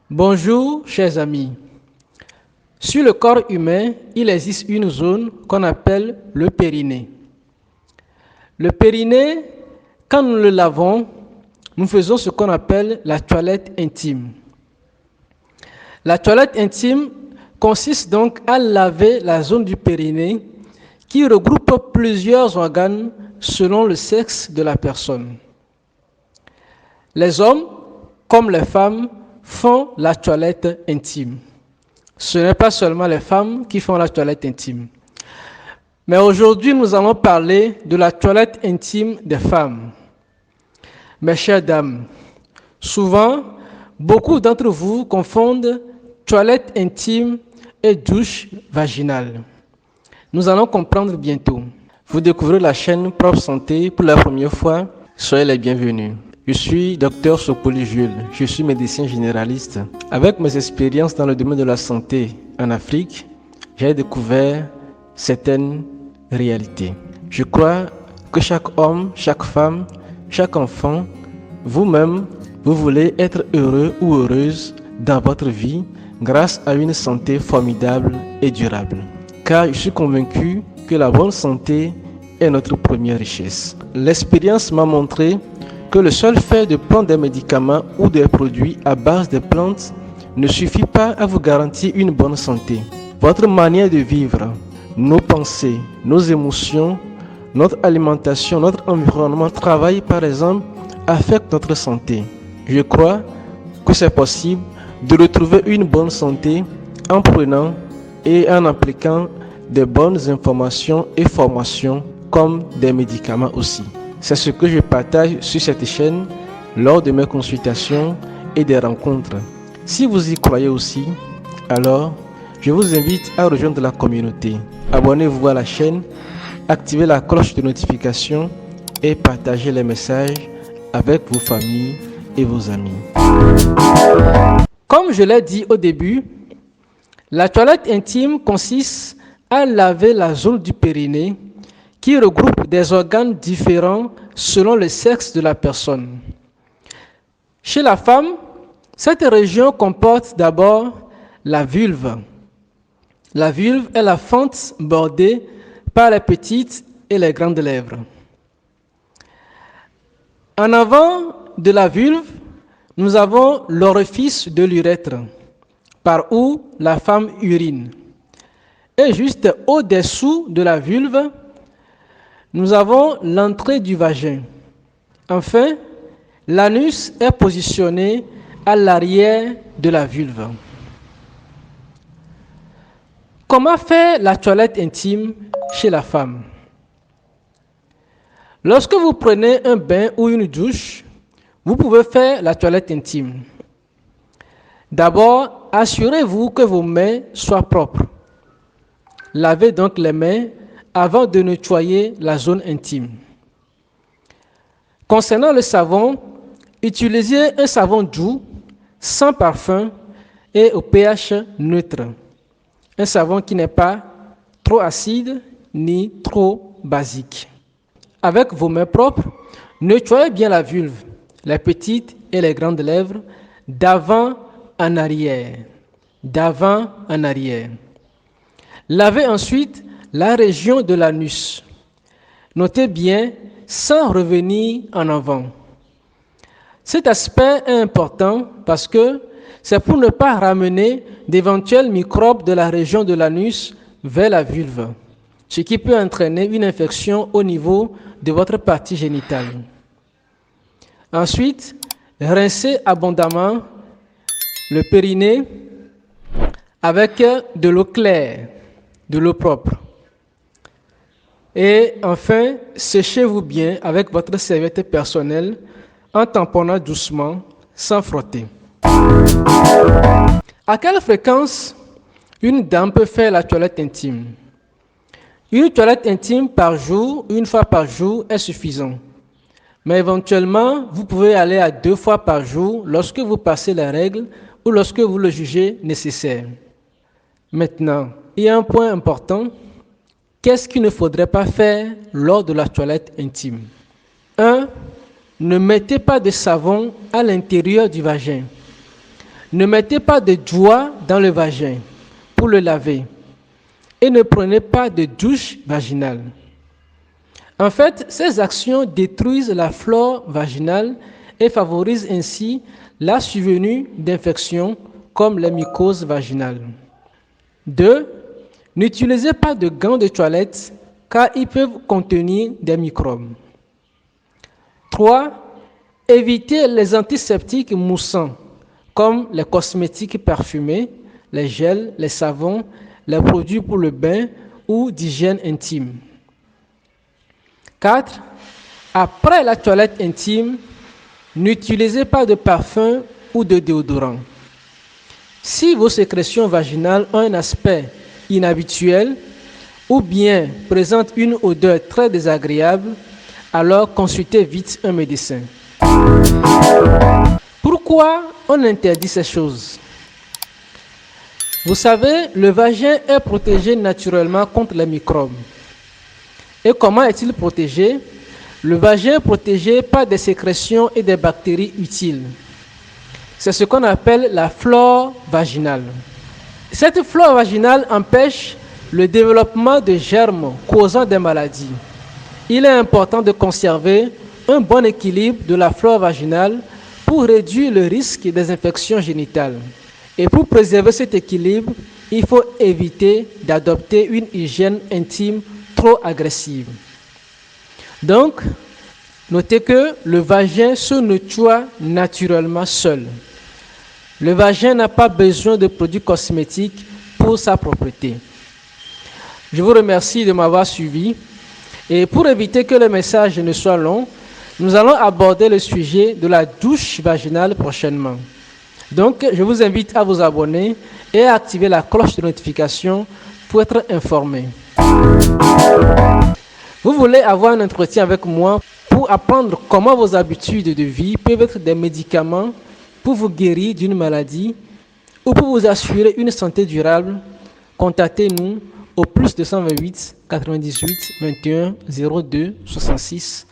Bonjour, chers amis. Sur le corps humain, il existe une zone qu'on appelle le périnée. Le périnée, quand nous le lavons, nous faisons ce qu'on appelle la toilette intime. La toilette intime consiste donc à laver la zone du périnée qui regroupe plusieurs organes selon le sexe de la personne. Les hommes, comme les femmes, font la toilette intime. Ce n'est pas seulement les femmes qui font la toilette intime. Mais aujourd'hui, nous allons parler de la toilette intime des femmes. Mes chères dames, souvent, beaucoup d'entre vous confondent toilette intime et douche vaginale. Nous allons comprendre bientôt. Vous découvrez la chaîne Propre Santé pour la première fois, soyez les bienvenus. Je suis Dr Sopoli Jules, je suis médecin généraliste. Avec mes expériences dans le domaine de la santé en Afrique, j'ai découvert certaines réalités. Je crois que chaque homme, chaque femme, chaque enfant, vous-même, vous voulez être heureux ou heureuse dans votre vie grâce à une santé formidable et durable. Car je suis convaincu que la bonne santé est notre première richesse. L'expérience m'a montré que le seul fait de prendre des médicaments ou des produits à base de plantes ne suffit pas à vous garantir une bonne santé. Votre manière de vivre, nos pensées, nos émotions, notre alimentation, notre environnement, travail par exemple, affectent notre santé. Je crois que c'est possible de retrouver une bonne santé en prenant et en appliquant des bonnes informations et formations comme des médicaments aussi. C'est ce que je partage sur cette chaîne lors de mes consultations et des rencontres. Si vous y croyez aussi, alors je vous invite à rejoindre la communauté. Abonnez-vous à la chaîne, activez la cloche de notification et partagez les messages avec vos familles et vos amis. Comme je l'ai dit au début, la toilette intime consiste à laver la zone du périnée qui regroupe des organes différents selon le sexe de la personne. Chez la femme, cette région comporte d'abord la vulve. La vulve est la fente bordée par les petites et les grandes lèvres. En avant de la vulve, nous avons l'orifice de l'urètre, par où la femme urine. Et juste au-dessous de la vulve, nous avons l'entrée du vagin. Enfin, l'anus est positionné à l'arrière de la vulve. Comment faire la toilette intime chez la femme? Lorsque vous prenez un bain ou une douche, vous pouvez faire la toilette intime. D'abord, assurez-vous que vos mains soient propres. Lavez donc les mains avant de nettoyer la zone intime. Concernant le savon, utilisez un savon doux, sans parfum et au pH neutre. Un savon qui n'est pas trop acide ni trop basique. Avec vos mains propres, nettoyez bien la vulve, les petites et les grandes lèvres, d'avant en arrière. D'avant en arrière. Lavez ensuite la région de l'anus. Notez bien, sans revenir en avant. Cet aspect est important parce que c'est pour ne pas ramener d'éventuels microbes de la région de l'anus vers la vulve, ce qui peut entraîner une infection au niveau de votre partie génitale. Ensuite, rincez abondamment le périnée avec de l'eau claire, de l'eau propre. Et enfin, séchez-vous bien avec votre serviette personnelle en tamponnant doucement, sans frotter. À quelle fréquence une dame peut faire la toilette intime? Une toilette intime par jour, une fois par jour, est suffisant. Mais éventuellement, vous pouvez aller à 2 fois par jour lorsque vous passez les règles ou lorsque vous le jugez nécessaire. Maintenant, il y a un point important. Qu'est-ce qu'il ne faudrait pas faire lors de la toilette intime? 1. Ne mettez pas de savon à l'intérieur du vagin. Ne mettez pas de doigt dans le vagin pour le laver et ne prenez pas de douche vaginale. En fait, ces actions détruisent la flore vaginale et favorisent ainsi la survenue d'infections comme les mycoses vaginales. 2. N'utilisez pas de gants de toilette car ils peuvent contenir des microbes. 3. Évitez les antiseptiques moussants comme les cosmétiques parfumés, les gels, les savons, les produits pour le bain ou d'hygiène intime. 4. Après la toilette intime, n'utilisez pas de parfum ou de déodorant. Si vos sécrétions vaginales ont un aspect inhabituel ou bien présentent une odeur très désagréable, alors consultez vite un médecin. Pourquoi on interdit ces choses? Vous savez, le vagin est protégé naturellement contre les microbes. Et comment est-il protégé? Le vagin est protégé par des sécrétions et des bactéries utiles. C'est ce qu'on appelle la flore vaginale. Cette flore vaginale empêche le développement de germes causant des maladies. Il est important de conserver un bon équilibre de la flore vaginale pour réduire le risque des infections génitales. Et pour préserver cet équilibre, il faut éviter d'adopter une hygiène intime trop agressive. Donc, notez que le vagin se nettoie naturellement seul. Le vagin n'a pas besoin de produits cosmétiques pour sa propreté. Je vous remercie de m'avoir suivi. Et pour éviter que le message ne soit long, nous allons aborder le sujet de la douche vaginale prochainement. Donc, je vous invite à vous abonner et à activer la cloche de notification pour être informé. Vous voulez avoir un entretien avec moi pour apprendre comment vos habitudes de vie peuvent être des médicaments pour vous guérir d'une maladie ou pour vous assurer une santé durable? Contactez-nous au +228 98 21 02 66.